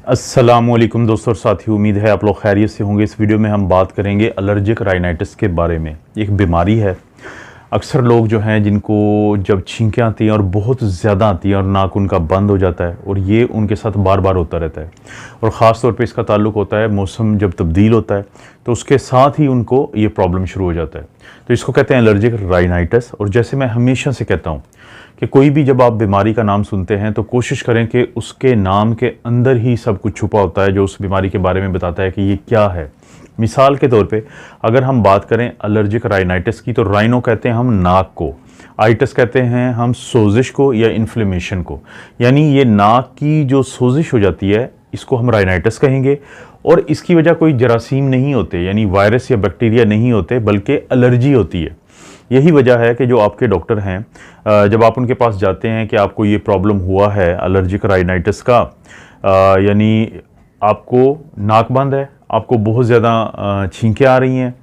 अस्सलामुअलैकुम दोस्तों और साथियों, उम्मीद है आप लोग खैरियत से होंगे। इस वीडियो में हम बात करेंगे एलर्जिक राइनाइटिस के बारे में। एक बीमारी है, अक्सर लोग जो हैं जिनको जब छींकें आती हैं और बहुत ज़्यादा आती हैं और नाक उनका बंद हो जाता है और ये उनके साथ बार बार होता रहता है और ख़ास तौर पे इसका ताल्लुक होता है मौसम जब तब्दील होता है तो उसके साथ ही उनको ये प्रॉब्लम शुरू हो जाता है। तो इसको कहते हैं एलर्जिक राइनाइटिस। और जैसे मैं हमेशा से कहता हूँ कि कोई भी जब आप बीमारी का नाम सुनते हैं तो कोशिश करें कि उसके नाम के अंदर ही सब कुछ छुपा होता है जो उस बीमारी के बारे में बताता है कि ये क्या है। मिसाल के तौर पे अगर हम बात करें एलर्जिक राइनाइटिस की, तो राइनो कहते हैं हम नाक को, आइटिस कहते हैं हम सोजिश को या इन्फ्लेमेशन को, यानी ये नाक की जो सोजिश हो जाती है इसको हम राइनाइटिस कहेंगे। और इसकी वजह कोई जरासीम नहीं होते, यानी वायरस या बैक्टीरिया नहीं होते, बल्कि एलर्जी होती है। यही वजह है कि जो आपके डॉक्टर हैं, जब आप उनके पास जाते हैं कि आपको ये प्रॉब्लम हुआ है एलर्जिक राइनाइटिस का, यानी आपको नाक बंद है, आपको बहुत ज़्यादा छींकें आ रही हैं,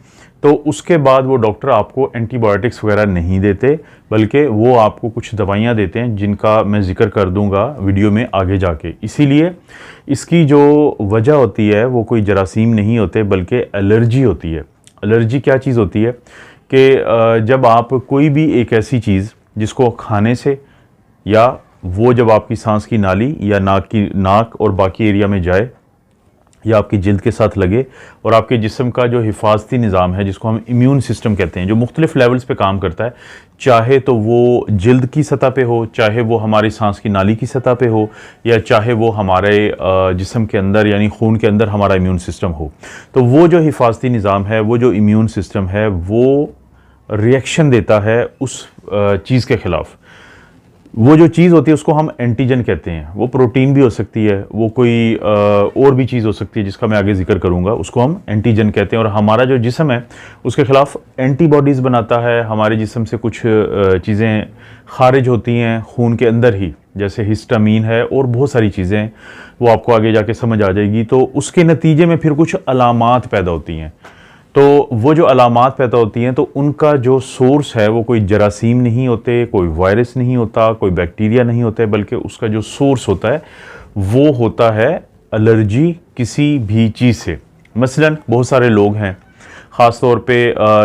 तो उसके बाद वो डॉक्टर आपको एंटीबायोटिक्स वगैरह नहीं देते, बल्कि वो आपको कुछ दवाइयाँ देते हैं जिनका मैं जिक्र कर दूंगा वीडियो में आगे जाके। इसीलिए इसकी जो वजह होती है वो कोई जरासीम नहीं होते बल्कि एलर्जी होती है। एलर्जी क्या चीज़ होती है कि जब आप कोई भी एक ऐसी चीज़ जिसको खाने से या वो जब आपकी सांस की नाली या नाक और बाकी एरिया में जाए या आपकी जिल्द के साथ लगे और आपके जिस्म का जो हिफाजती निज़ाम है जिसको हम इम्यून सिस्टम कहते हैं, जो मुख्तलिफ लेवल्स पे काम करता है, चाहे तो वो जिल्द की सतह पे हो, चाहे वो हमारी सांस की नाली की सतह पे हो, या चाहे वो हमारे जिस्म के अंदर यानी खून के अंदर हमारा इम्यून सिस्टम हो, तो वो जो हिफाजती निज़ाम है, वो जो इम्यून सिस्टम है, वो रिएक्शन देता है उस चीज़ के ख़िलाफ़। वो जो चीज़ होती है उसको हम एंटीजन कहते हैं। वो प्रोटीन भी हो सकती है, वो कोई और भी चीज़ हो सकती है जिसका मैं आगे जिक्र करूंगा, उसको हम एंटीजन कहते हैं। और हमारा जो जिस्म है उसके ख़िलाफ़ एंटीबॉडीज़ बनाता है। हमारे जिस्म से कुछ चीज़ें खारिज होती हैं खून के अंदर ही, जैसे हिस्टामीन है और बहुत सारी चीज़ें, वो आपको आगे जाके समझ आ जाएगी। तो उसके नतीजे में फिर कुछ अलामात पैदा होती हैं। तो वो जो अलामात पैदा होती हैं तो उनका जो सोर्स है वो कोई जरासीम नहीं होते, कोई वायरस नहीं होता, कोई बैक्टीरिया नहीं होते, बल्कि उसका जो सोर्स होता है वो होता है एलर्जी किसी भी चीज़ से। मसलन बहुत सारे लोग हैं, ख़ास तौर पे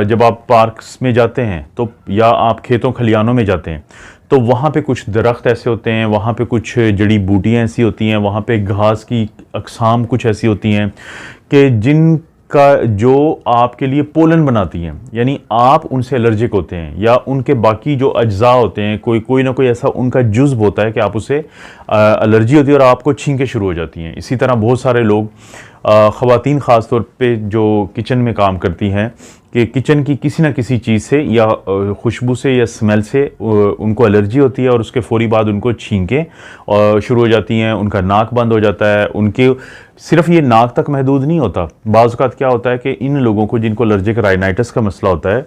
जब आप पार्क्स में जाते हैं तो या आप खेतों खलियानों में जाते हैं तो वहाँ पे कुछ दरख्त ऐसे होते हैं, वहाँ पे कुछ जड़ी बूटियाँ ऐसी होती हैं, वहाँ पे घास की अक़साम कुछ ऐसी होती हैं कि जिन का जो आपके लिए पोलन बनाती हैं, यानी आप उनसे एलर्जिक होते हैं, या उनके बाकी जो अज्जा होते हैं, कोई ना कोई ऐसा उनका जुज़्व होता है कि आप उसे एलर्जी होती है और आपको छींकें शुरू हो जाती हैं। इसी तरह बहुत सारे लोग, ख़वातीन ख़ास तौर पे जो किचन में काम करती हैं, कि किचन की किसी न किसी चीज़ से या खुशबू से या स्मेल से उनको एलर्जी होती है और उसके फ़ौरी बाद उनको छींकें शुरू हो जाती हैं, उनका नाक बंद हो जाता है। उनके सिर्फ ये नाक तक महदूद नहीं होता, बाज़ औक़ात क्या होता है कि इन लोगों को जिनको एलर्जिक राइनाइटिस का मसला होता है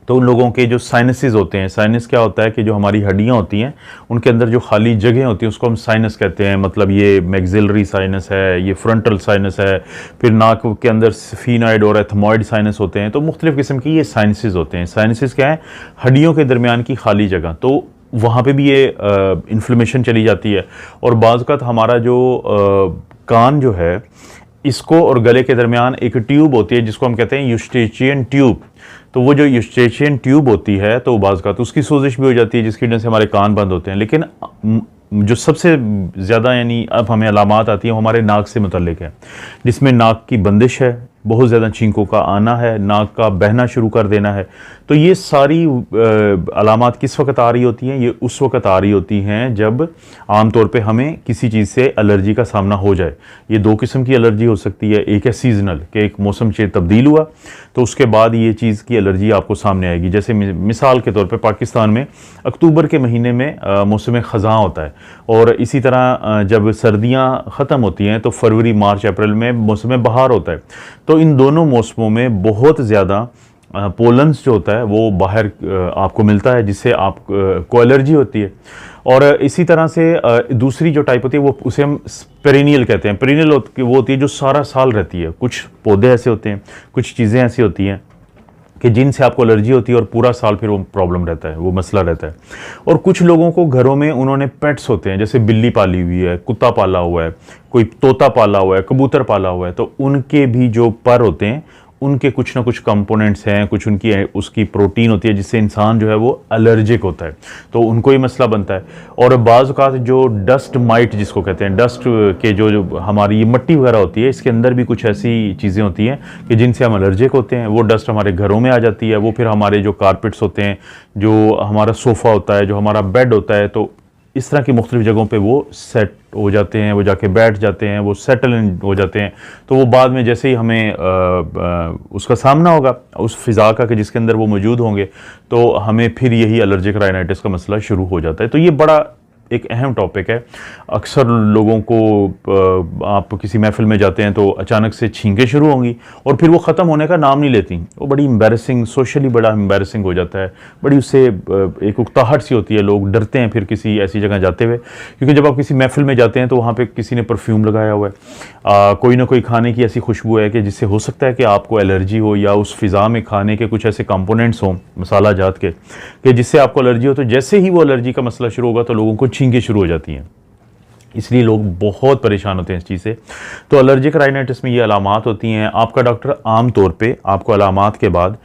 तो उन लोगों के जो साइनसेस होते हैं, साइनस क्या होता है कि जो हमारी हड्डियां होती हैं उनके अंदर जो खाली जगह होती हैं उसको हम साइनस कहते हैं। मतलब ये मैक्सिलरी साइनस है, ये फ्रंटल साइनस है, फिर नाक के अंदर स्फीनॉइड और एथमॉइड साइनस होते हैं। तो मुख्तलिफ किस्म की ये साइनसेस होते हैं। साइनसेस क्या है? हड्डियों के दरमियान की खाली जगह, तो वहाँ पे भी ये इन्फ्लेमेशन चली जाती है। और बाज़ औक़ात हमारा जो कान जो है, इसको और गले के दरमियान एक ट्यूब होती है जिसको हम कहते हैं यूस्टेचियन ट्यूब। तो वो जो यूस्टेचियन ट्यूब होती है तो बाज़ औक़ात उसकी सोजिश भी हो जाती है जिसकी वजह से हमारे कान बंद होते हैं। लेकिन जो सबसे ज़्यादा यानी अब हमें अलामात आती हैं वो हमारे नाक से मुतल्लिक है, जिसमें नाक की बंदिश है, बहुत ज़्यादा छींकों का आना है, नाक का बहना शुरू कर देना है। तो ये सारी अलामात किस वक्त आ रही होती हैं? ये उस वक्त आ रही होती हैं जब आम तौर पे हमें किसी चीज़ से एलर्जी का सामना हो जाए। ये दो किस्म की एलर्जी हो सकती है। एक है सीजनल, कि एक मौसम से तब्दील हुआ तो उसके बाद ये चीज़ की एलर्जी आपको सामने आएगी। जैसे मिसाल के तौर पे पाकिस्तान में अक्टूबर के महीने में मौसम ख़ज़ां होता है, और इसी तरह जब सर्दियाँ ख़त्म होती हैं तो फरवरी, मार्च, अप्रैल में मौसम बहार होता है। तो इन दोनों मौसमों में बहुत ज़्यादा पोलन्स जो होता है वो बाहर आपको मिलता है, जिससे आपको एलर्जी होती है। और इसी तरह से दूसरी जो टाइप होती है वो उसे हम पेरिनियल कहते हैं। पेरिनियल वो होती है जो सारा साल रहती है। कुछ पौधे ऐसे होते हैं, कुछ चीज़ें ऐसी होती हैं कि जिनसे आपको एलर्जी होती है और पूरा साल फिर वो प्रॉब्लम रहता है, वो मसला रहता है। और कुछ लोगों को घरों में उन्होंने पेट्स होते हैं, जैसे बिल्ली पाली हुई है, कुत्ता पाला हुआ है, कोई तोता पाला हुआ है, कबूतर पाला हुआ है, तो उनके भी जो पर होते हैं उनके कुछ ना कुछ कंपोनेंट्स हैं, कुछ उनकी उसकी प्रोटीन होती है जिससे इंसान जो है वो एलर्जिक होता है, तो उनको ही मसला बनता है। और बाज़ औक़ात जो डस्ट माइट जिसको कहते हैं, डस्ट के जो हमारी ये मिट्टी वगैरह होती है, इसके अंदर भी कुछ ऐसी चीज़ें होती हैं कि जिनसे हम एलर्जिक होते हैं। वो डस्ट हमारे घरों में आ जाती है, वो फिर हमारे जो कारपेट्स होते हैं, जो हमारा सोफ़ा होता है, जो हमारा बेड होता है, तो इस तरह की मुख्तलिफ जगहों पे वो सेट हो जाते हैं, वो जाके बैठ जाते हैं, वो सेटल इन हो जाते हैं। तो वो बाद में जैसे ही हमें उसका सामना होगा उस फिज़ा का कि जिसके अंदर वो मौजूद होंगे, तो हमें फिर यही एलर्जिक राइनाइटिस का मसला शुरू हो जाता है। तो ये बड़ा एक अहम टॉपिक है। अक्सर लोगों को आप किसी महफिल में जाते हैं तो अचानक से छींकें शुरू होंगी और फिर वो ख़त्म होने का नाम नहीं लेती। वो बड़ी एम्बैरसिंग, सोशली बड़ा एम्बैरसिंग हो जाता है, बड़ी उससे एक उकताहट सी होती है, लोग डरते हैं फिर किसी ऐसी जगह जाते हुए, क्योंकि जब आप किसी महफिल में जाते हैं तो वहाँ पे किसी ने परफ्यूम लगाया हुआ है, कोई ना कोई खाने की ऐसी खुशबू है कि जिससे हो सकता है कि आपको एलर्जी हो, या उस फिज़ा में खाने के कुछ ऐसे कंपोनेंट्स हों मसाला जात के कि जिससे आपको एलर्जी हो। तो जैसे ही वो एलर्जी का मसला शुरू होगा तो लोगों को छींकें शुरू हो जाती हैं, इसलिए लोग बहुत परेशान होते हैं इस चीज़ से। तो एलर्जिक राइनाइटिस में ये अलामात होती हैं। आपका डॉक्टर आम तौर पे आपको अलामात के बाद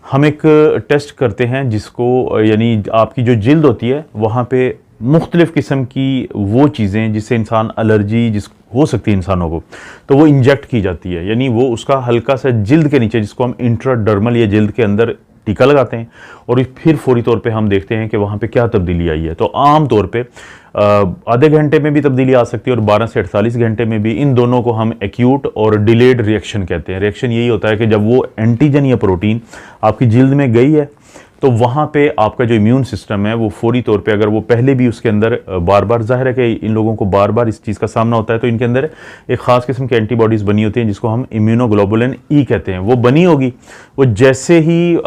हम एक टेस्ट करते हैं जिसको, यानी आपकी जो जिल्द होती है वहाँ पे मुख्तलिफ़ किस्म की वो चीज़ें जिससे इंसान एलर्जी जिस हो सकती है इंसानों को, तो वो इंजेक्ट की जाती है, यानी वो उसका हल्का सा जिल्द के नीचे, जिसको हम इंट्राडर्मल या जिल्द के अंदर टीका लगाते हैं, और फिर फौरी तौर पे हम देखते हैं कि वहाँ पे क्या तब्दीली आई है। तो आम तौर पे आधे घंटे में भी तब्दीली आ सकती है और 12 से 48 घंटे में भी। इन दोनों को हम एक्यूट और डिलेड रिएक्शन कहते हैं। रिएक्शन यही होता है कि जब वो एंटीजन या प्रोटीन आपकी जिल्द में गई है तो वहाँ पे आपका जो इम्यून सिस्टम है वो फौरी तौर पे, अगर वो पहले भी उसके अंदर बार बार, जाहिर है कि इन लोगों को बार बार इस चीज़ का सामना होता है, तो इनके अंदर एक ख़ास किस्म की एंटीबॉडीज़ बनी होती हैं जिसको हम इम्यूनोग्लोबुलिन ई कहते हैं। वो बनी होगी, वो जैसे ही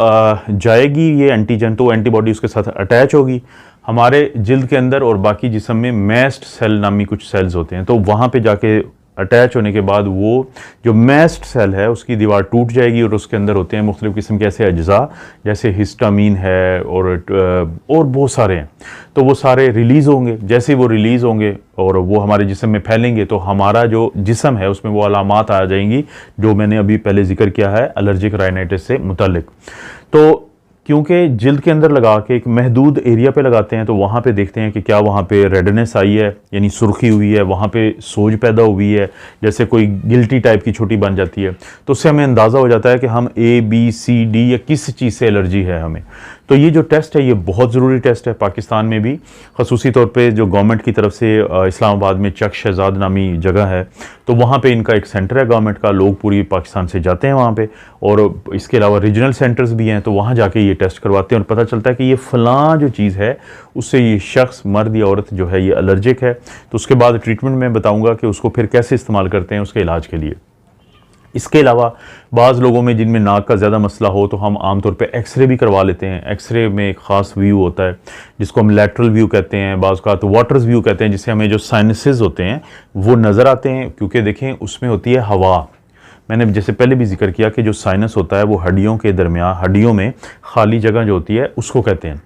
जाएगी ये एंटीजन, तो एंटीबॉडी उसके साथ अटैच होगी हमारे जिल्द के अंदर, और बाकी जिस्म में मैस्ट सेल नामी कुछ सेल्स होते हैं, तो वहाँ पर जाके अटैच होने के बाद वो जो मैस्ट सेल है उसकी दीवार टूट जाएगी और उसके अंदर होते हैं मुख्तलिफ़ किस्म के ऐसे अज्जा, जैसे हिस्टामीन है और बहुत सारे हैं। तो वो सारे रिलीज़ होंगे। जैसे वो रिलीज़ होंगे और वो हमारे जिस्म में फैलेंगे तो हमारा जो जिस्म है उसमें वो अलामात आ जाएंगी जो मैंने अभी पहले जिक्र किया है एलर्जिक राइनाइटिस से मुताल्लिक। तो क्योंकि जिल्द के अंदर लगा के एक महदूद एरिया पे लगाते हैं, तो वहाँ पे देखते हैं कि क्या वहाँ पे रेडनेस आई है, यानी सुर्खी हुई है, वहाँ पे सोज पैदा हुई है, जैसे कोई गिल्टी टाइप की छोटी बन जाती है, तो उससे हमें अंदाज़ा हो जाता है कि हम ABCD या किस चीज़ से एलर्जी है हमें। तो ये जो टेस्ट है ये बहुत ज़रूरी टेस्ट है। पाकिस्तान में भी ख़ुसूसी तौर पे जो गवर्नमेंट की तरफ से इस्लामाबाद में चक शहजाद नामी जगह है, तो वहाँ पे इनका एक सेंटर है गवर्नमेंट का, लोग पूरी पाकिस्तान से जाते हैं वहाँ पे, और इसके अलावा रीजनल सेंटर्स भी हैं, तो वहाँ जाके ये टेस्ट करवाते हैं और पता चलता है कि ये फ़लाँ जो चीज़ है उससे ये शख्स, मर्द या औरत जो है ये एलर्जिक है। तो उसके बाद ट्रीटमेंट में बताऊँगा कि उसको फिर कैसे इस्तेमाल करते हैं उसके इलाज के लिए। इसके अलावा बाज़ लोगों में जिनमें नाक का ज़्यादा मसला हो तो हम आमतौर पे एक्सरे भी करवा लेते हैं। एक्सरे में एक ख़ास व्यू होता है जिसको हम लैटरल व्यू कहते हैं, बाज़ का तो वाटर्स व्यू कहते हैं, जिससे हमें जो साइनसेस होते हैं वो नज़र आते हैं, क्योंकि देखें उसमें होती है हवा। मैंने जैसे पहले भी जिक्र किया कि जो साइनस होता है वो हड्डियों के दरमियान, हड्डियों में खाली जगह जो होती है उसको कहते हैं।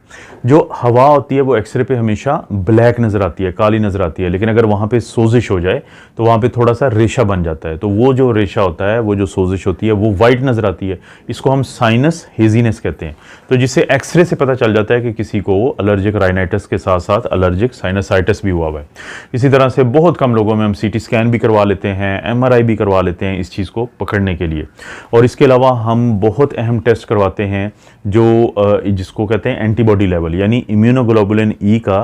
जो हवा होती है वो एक्सरे पे हमेशा ब्लैक नज़र आती है, काली नज़र आती है, लेकिन अगर वहाँ पे सोजिश हो जाए तो वहाँ पे थोड़ा सा रेशा बन जाता है, तो वो जो रेशा होता है, वो जो सोजिश होती है वो वाइट नज़र आती है। इसको हम साइनस हेजीनेस कहते हैं। तो जिससे एक्सरे से पता चल जाता है कि किसी को एलर्जिक राइनाइटिस के साथ साथ एलर्जिक साइनसाइटिस भी हुआ है। इसी तरह से बहुत कम लोगों में हम CT स्कैन भी करवा लेते हैं, MRI भी करवा लेते हैं इस चीज़ को पकड़ने के लिए। और इसके अलावा हम बहुत अहम टेस्ट करवाते हैं जो जिसको कहते हैं एंटीबॉडी लेवल, यानी इम्यूनोग्लोबुलिन ई का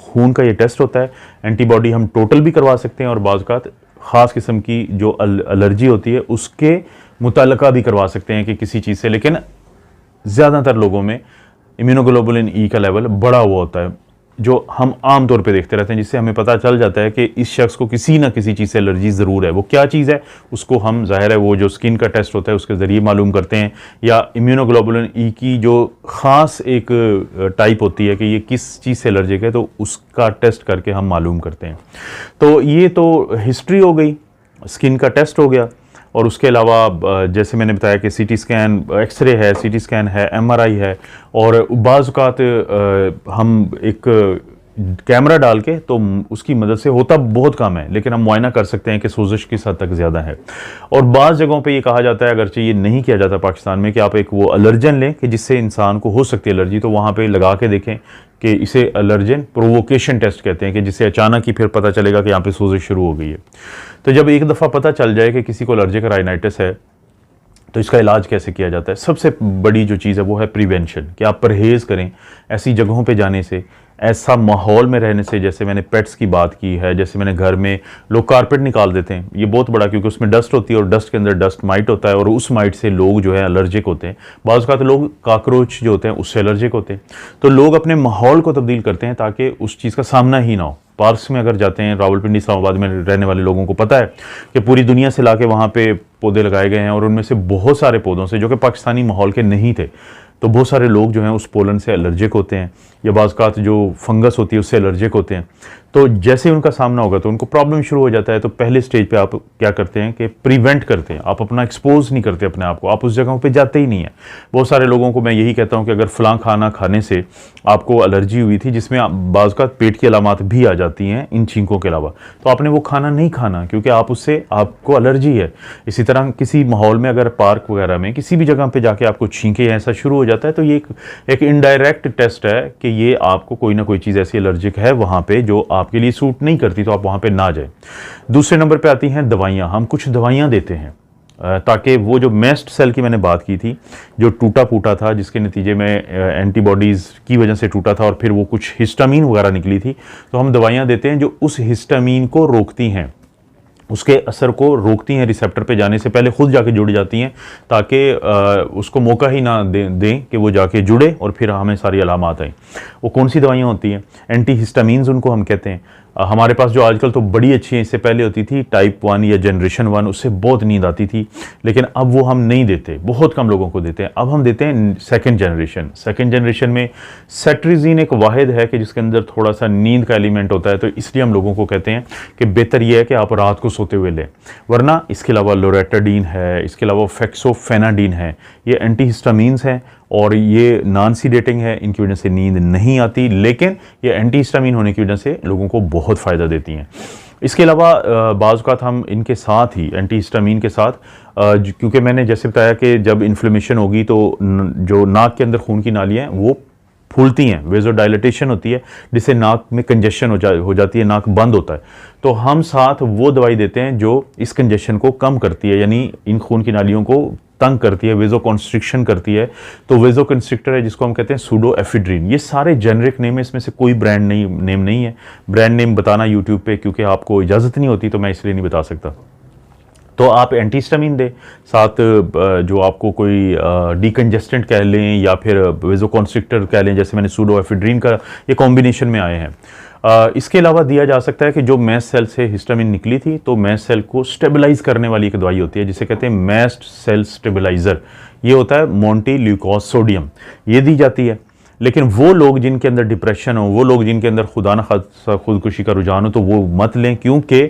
खून का ये टेस्ट होता है। एंटीबॉडी हम टोटल भी करवा सकते हैं और बाज़ औक़ात ख़ास किस्म की जो एलर्जी होती है उसके मुताल्लिका भी करवा सकते हैं कि किसी चीज़ से, लेकिन ज़्यादातर लोगों में इम्यूनोग्लोबुलिन ई का लेवल बड़ा हुआ होता है जो हम आम तौर पे देखते रहते हैं, जिससे हमें पता चल जाता है कि इस शख्स को किसी ना किसी चीज़ से एलर्जी ज़रूर है। वो क्या चीज़ है उसको हम, ज़ाहिर है वो जो स्किन का टेस्ट होता है उसके ज़रिए मालूम करते हैं, या इम्यूनोग्लोबुलिन ई की जो ख़ास एक टाइप होती है कि ये किस चीज़ से एलर्जिक है, तो उसका टेस्ट करके हम मालूम करते हैं। तो ये तो हिस्ट्री हो गई, स्किन का टेस्ट हो गया। और उसके अलावा जैसे मैंने बताया कि सीटी स्कैन, एक्सरे है, सीटी स्कैन है, एमआरआई है, और बाज़ औक़ात हम एक कैमरा डाल के तो उसकी मदद से, होता बहुत कम है लेकिन हम मुआयना कर सकते हैं कि सोजिश किस हद तक ज़्यादा है। और बाज़ जगहों पे ये कहा जाता है, अगरचे ये नहीं किया जाता पाकिस्तान में, कि आप एक वो एलर्जन लें कि जिससे इंसान को हो सकती है एलर्जी, तो वहाँ पे लगा के देखें कि इसे एलर्जन प्रोवोकेशन टेस्ट कहते हैं, कि जिससे अचानक ही फिर पता चलेगा कि यहाँ पे सोजिश शुरू हो गई है। तो जब एक दफ़ा पता चल जाए कि किसी को एलर्जिक राइनाइटिस है, तो इसका इलाज कैसे किया जाता है? सबसे बड़ी जो चीज़ है वो है प्रिवेंशन, कि आप परहेज़ करें ऐसी जगहों पे जाने से, ऐसा माहौल में रहने से। जैसे मैंने पेट्स की बात की है, जैसे मैंने घर में लोग कारपेट निकाल देते हैं, ये बहुत बड़ा, क्योंकि उसमें डस्ट होती है और डस्ट के अंदर डस्ट माइट होता है, और उस माइट से लोग जो है एलर्जिक होते हैं। बाज़ का तो लोग काकरोच जो होते हैं उससे एलर्जिक होते हैं। तो लोग अपने माहौल को तब्दील करते हैं ताकि उस चीज़ का सामना ही ना हो। पार्क्स में अगर जाते हैं, रावलपिंडी इस्लामाबाद में रहने वाले लोगों को पता है कि पूरी दुनिया से लाके वहाँ पे पौधे लगाए गए हैं, और उनमें से बहुत सारे पौधों से जो कि पाकिस्तानी माहौल के नहीं थे, तो बहुत सारे लोग जो हैं उस पोलन से एलर्जिक होते हैं, या बाज़ औक़ात जो फंगस होती है उससे एलर्जिक होते हैं। तो जैसे ही उनका सामना होगा तो उनको प्रॉब्लम शुरू हो जाता है। तो पहले स्टेज पे आप क्या करते हैं कि प्रिवेंट करते हैं, आप अपना एक्सपोज नहीं करते अपने आप को, आप उस जगहों पे जाते ही नहीं है। बहुत सारे लोगों को मैं यही कहता हूँ कि अगर फ़लाँ खाना खाने से आपको एलर्जी हुई थी, जिसमें बाज़ औक़ात पेट की अलामात भी आ जाती हैं इन छींकों के अलावा, तो आपने वो खाना नहीं खाना, क्योंकि आप उससे, आपको एलर्जी है। इसी तरह किसी माहौल में, अगर पार्क वगैरह में किसी भी जगह पे जाके आपको छींके ऐसा शुरू हो जाता है, तो ये एक इनडायरेक्ट टेस्ट है कि ये आपको कोई ना कोई चीज़ ऐसी एलर्जिक है वहाँ पे जो आपके लिए सूट नहीं करती, तो आप वहाँ पे ना जाएं। दूसरे नंबर पे आती हैं दवाइयाँ। हम कुछ दवाइयाँ देते हैं ताकि वो जो मेस्ट सेल की मैंने बात की थी, जो टूटा फूटा था, जिसके नतीजे में एंटीबॉडीज़ की वजह से टूटा था और फिर वो कुछ हिस्टामीन वगैरह निकली थी, तो हम दवाइयाँ देते हैं जो उस हिस्टामीन को रोकती हैं, उसके असर को रोकती हैं, रिसेप्टर पे जाने से पहले खुद जाके जुड़ जाती हैं, ताकि उसको मौका ही ना दें कि वो जाके जुड़े और फिर हमें सारी अलामात आएँ। वो कौन सी दवाइयाँ होती हैं? एंटी हिस्टामीन्स उनको हम कहते हैं। हमारे पास जो आजकल तो बड़ी अच्छी है, इससे पहले होती थी टाइप 1 या जनरेशन 1, उससे बहुत नींद आती थी, लेकिन अब वो हम नहीं देते, बहुत कम लोगों को देते हैं। अब हम देते हैं सेकंड जनरेशन। सेकंड जनरेशन में सेट्रिजीन एक वाहिद है कि जिसके अंदर थोड़ा सा नींद का एलिमेंट होता है, तो इसलिए हम लोगों को कहते हैं कि बेहतर ये है कि आप रात को सोते हुए लें। वरना इसके अलावा लोरेटाडीन है, इसके अलावा फेक्सोफेनाडीन है, ये एंटीहिस्टामीन्स हैं और ये नॉन सीडेटिंग है, इनकी वजह से नींद नहीं आती, लेकिन ये एंटीहिस्टामीन होने की वजह से लोगों को बहुत फ़ायदा देती हैं। इसके अलावा बाज़ औक़ात हम इनके साथ ही, एंटीहिस्टामीन के साथ, क्योंकि मैंने जैसे बताया कि जब इन्फ्लेमेशन होगी तो जो नाक के अंदर खून की नालियाँ हैं वो फूलती हैं, वेज़ोडाइलेटेशन होती है, जिससे नाक में कंजेशन हो जाती है, नाक बंद होता है। तो हम साथ वो दवाई देते हैं जो इस कंजेशन को कम करती है, यानी इन खून की नालियों को तंग करती है, वेजो कॉन्स्ट्रिक्शन करती है। तो वेजो कंस्ट्रिक्टर है जिसको हम कहते हैं सूडोएफिड्रिन। ये सारे जेनरिक नेम है, इसमें से कोई ब्रांड नेम नहीं है। ब्रांड नेम बताना यूट्यूब पे क्योंकि आपको इजाज़त नहीं होती, तो मैं इसलिए नहीं बता सकता। तो आप एंटीहिस्टामीन दें, साथ जो आपको कोई डीकंजेस्टेंट कह लें या फिर वेजो कॉन्स्ट्रिक्टर कह लें, जैसे मैंने सूडोएफिड्रिन का, ये कॉम्बिनेशन में आए हैं। इसके अलावा दिया जा सकता है कि जो मैस्ट सेल से हिस्टामिन निकली थी, तो मैस्ट सेल को स्टेबलाइज करने वाली एक दवाई होती है जिसे कहते हैं मैस्ट सेल स्टेबलाइजर। ये होता है मोंटेल्यूकोस सोडियम, ये दी जाती है। लेकिन वो लोग जिनके अंदर डिप्रेशन हो, वो लोग जिनके अंदर खुदा न खास्ता खुदकुशी का रुझान हो, तो वो मत लें, क्योंकि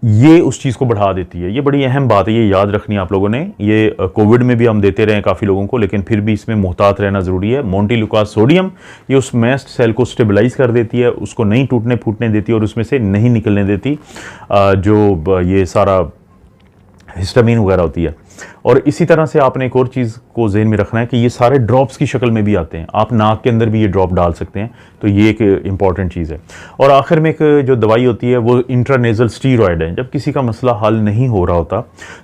ये उस चीज़ को बढ़ा देती है। ये बड़ी अहम बात है, ये याद रखनी है आप लोगों ने। ये कोविड में भी हम देते रहे काफ़ी लोगों को, लेकिन फिर भी इसमें मुहतात रहना ज़रूरी है। मोंटेल्यूकोस सोडियम ये उस मैस्ट सेल को स्टेबलाइज कर देती है, उसको नहीं टूटने फूटने देती और उसमें से नहीं निकलने देती जो ये सारा हिस्टामीन वगैरह होती है। और इसी तरह से आपने एक और चीज़ को ज़हन में रखना है कि ये सारे ड्रॉप्स की शक्ल में भी आते हैं, आप नाक के अंदर भी ये ड्रॉप डाल सकते हैं, तो ये एक इंपॉर्टेंट चीज़ है। और आखिर में एक जो दवाई होती है वो इंट्रानेज़ल स्टीरॉयड है। जब किसी का मसला हल नहीं हो रहा होता,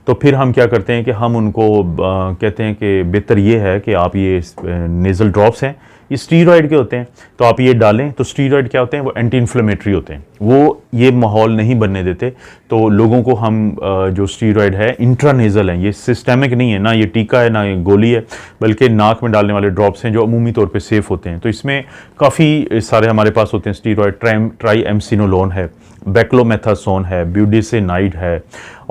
तो फिर हम क्या करते हैं कि हम उनको कहते हैं कि बेहतर ये है कि आप ये नेज़ल ड्रॉप्स हैं, ये स्टीरॉयड के होते हैं, तो आप ये डालें। तो स्टीरॉयड क्या होते हैं? वो एंटी इन्फ्लेमेटरी होते हैं, वो ये माहौल नहीं बनने देते। तो लोगों को हम जो स्टीरॉयड है इंट्रानेज़ल है, ये सिस्टेमिक नहीं है, ना ये टीका है ना ये गोली है, बल्कि नाक में डालने वाले ड्रॉप्स हैं जो अमूमी तौर पे सेफ़ होते हैं। तो इसमें काफ़ी सारे हमारे पास होते हैं स्टीरॉयड। ट्राईएमसिनोलोन है, बेक्लोमेथासोन है, ब्यूडिसिनाइड है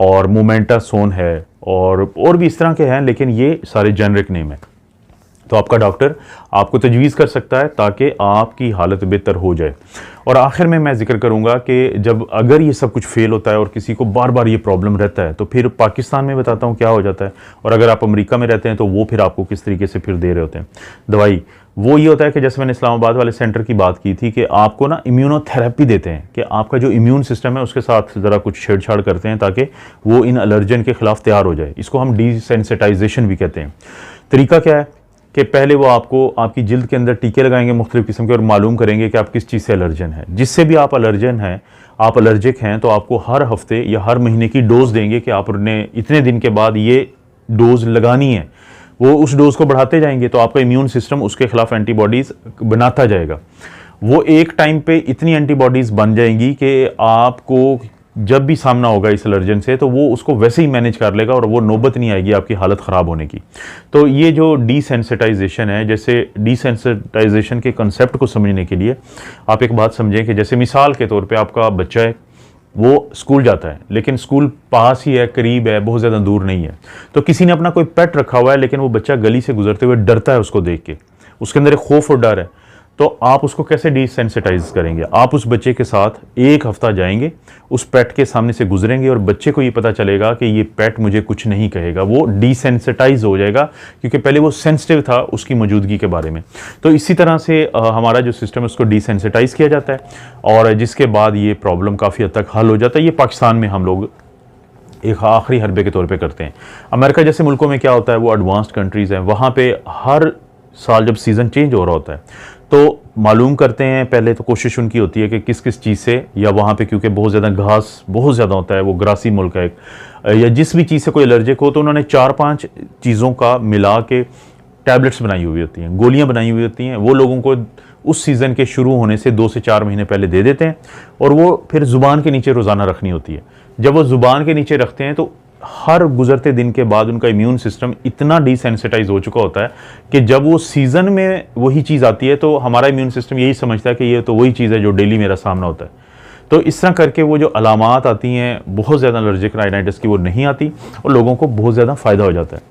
और मोमेंटासोन है और भी इस तरह के हैं, लेकिन ये सारे जेनरिक नेम है। तो आपका डॉक्टर आपको तजवीज़ कर सकता है ताकि आपकी हालत बेहतर हो जाए। और आखिर में मैं जिक्र करूंगा कि जब अगर ये सब कुछ फेल होता है और किसी को बार बार ये प्रॉब्लम रहता है तो फिर पाकिस्तान में बताता हूँ क्या हो जाता है, और अगर आप अमेरिका में रहते हैं तो वो फिर आपको किस तरीके से फिर दे रहे होते हैं दवाई। वो ये होता है कि जैसे मैंने इस्लामाबाद वाले सेंटर की बात की थी कि आपको ना इम्यूनोथेरेपी देते हैं कि आपका जो इम्यून सिस्टम है उसके साथ ज़रा कुछ छेड़छाड़ करते हैं ताकि वो इन एलर्जन के खिलाफ तैयार हो जाए। इसको हम डिसेंसिटाइजेशन भी कहते हैं। तरीका क्या है कि पहले वो आपको आपकी जिल्द के अंदर टीके लगाएंगे मुख्तलिफ किस्म के और मालूम करेंगे कि आप किस चीज़ से एलर्जन है। जिससे भी आप एलर्जन हैं, आप एलर्जिक हैं, तो आपको हर हफ्ते या हर महीने की डोज देंगे कि आपने इतने दिन के बाद ये डोज लगानी है। वो उस डोज को बढ़ाते जाएंगे तो आपका इम्यून सिस्टम उसके खिलाफ एंटीबॉडीज़ बनाता जाएगा। वो एक टाइम पे इतनी एंटीबॉडीज़ बन जाएंगी कि आपको जब भी सामना होगा इस एलर्जन से तो वो उसको वैसे ही मैनेज कर लेगा और वो नौबत नहीं आएगी आपकी हालत ख़राब होने की। तो ये जो डिसेंसिटाइजेशन है, जैसे डिसेंसिटाइजेशन के कंसेप्ट को समझने के लिए आप एक बात समझें कि जैसे मिसाल के तौर पे आपका बच्चा है, वो स्कूल जाता है लेकिन स्कूल पास ही है, करीब है, बहुत ज़्यादा दूर नहीं है। तो किसी ने अपना कोई पेट रखा हुआ है लेकिन वो बच्चा गली से गुजरते हुए डरता है उसको देख के, उसके अंदर एक खौफ और डर है। तो आप उसको कैसे डिसेंसिटाइज करेंगे? आप उस बच्चे के साथ एक हफ्ता जाएंगे, उस पेट के सामने से गुजरेंगे और बच्चे को ये पता चलेगा कि ये पेट मुझे कुछ नहीं कहेगा। वो डिसेंसिटाइज हो जाएगा क्योंकि पहले वो सेंसिटिव था उसकी मौजूदगी के बारे में। तो इसी तरह से हमारा जो सिस्टम है उसको डिसेंसिटाइज किया जाता है और जिसके बाद ये प्रॉब्लम काफ़ी हद तक हल हो जाता है। ये पाकिस्तान में हम लोग एक आखिरी हरबे के तौर पे करते हैं। अमेरिका जैसे मुल्कों में क्या होता है, वो एडवांस्ड कंट्रीज़ हैं, वहाँ पे हर साल जब सीज़न चेंज हो रहा होता है तो मालूम करते हैं। पहले तो कोशिश उनकी होती है कि किस किस चीज़ से, या वहाँ पे क्योंकि बहुत ज़्यादा घास बहुत ज़्यादा होता है, वो ग्रासी मुल्क है, या जिस भी चीज़ से कोई एलर्जिक हो तो उन्होंने 4-5 चीज़ों का मिला के टैबलेट्स बनाई हुई होती हैं, गोलियाँ बनाई हुई होती हैं। वो लोगों को उस सीज़न के शुरू होने से 2 से 4 महीने पहले दे देते हैं और वो फिर ज़ुबान के नीचे रोज़ाना रखनी होती है। जब वो ज़ुबान के नीचे रखते हैं तो हर गुजरते दिन के बाद उनका इम्यून सिस्टम इतना डिसेंसिटाइज हो चुका होता है कि जब वो सीज़न में वही चीज़ आती है तो हमारा इम्यून सिस्टम यही समझता है कि ये तो वही चीज़ है जो डेली मेरा सामना होता है। तो इस तरह करके वो जो अलामात आती हैं बहुत ज़्यादा एलर्जिक राइनाइटिस की, वो नहीं आती और लोगों को बहुत ज़्यादा फ़ायदा हो जाता है।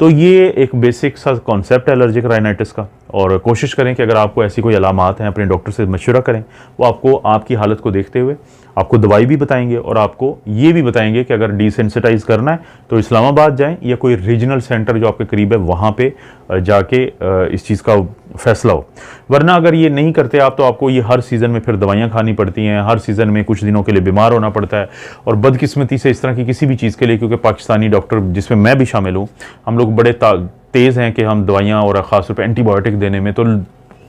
तो ये एक बेसिक सा कॉन्सेप्ट है एलर्जिक राइनाइटिस का। और कोशिश करें कि अगर आपको ऐसी कोई अलामात हैं अपने डॉक्टर से मशवरा करें। वो आपको आपकी हालत को देखते हुए आपको दवाई भी बताएंगे और आपको ये भी बताएंगे कि अगर डिसेंसिटाइज करना है तो इस्लामाबाद जाएं या कोई रीजनल सेंटर जो आपके करीब है वहाँ पे जाके इस चीज़ का फैसला हो। वरना अगर ये नहीं करते आप तो आपको ये हर सीज़न में फिर दवाइयाँ खानी पड़ती हैं, हर सीज़न में कुछ दिनों के लिए बीमार होना पड़ता है। और बदकिस्मती से इस तरह की किसी भी चीज़ के लिए, क्योंकि पाकिस्तानी डॉक्टर जिसमें मैं भी शामिल हूँ, हम लोग बड़े तेज़ हैं कि हम दवाइयाँ और ख़ास तौर पर एंटीबायोटिक देने में, तो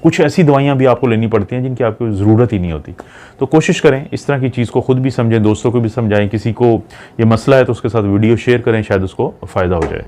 कुछ ऐसी दवाइयाँ भी आपको लेनी पड़ती हैं जिनकी आपको ज़रूरत ही नहीं होती। तो कोशिश करें इस तरह की चीज़ को खुद भी समझें, दोस्तों को भी समझाएं। किसी को ये मसला है तो उसके साथ वीडियो शेयर करें, शायद उसको फ़ायदा हो जाए।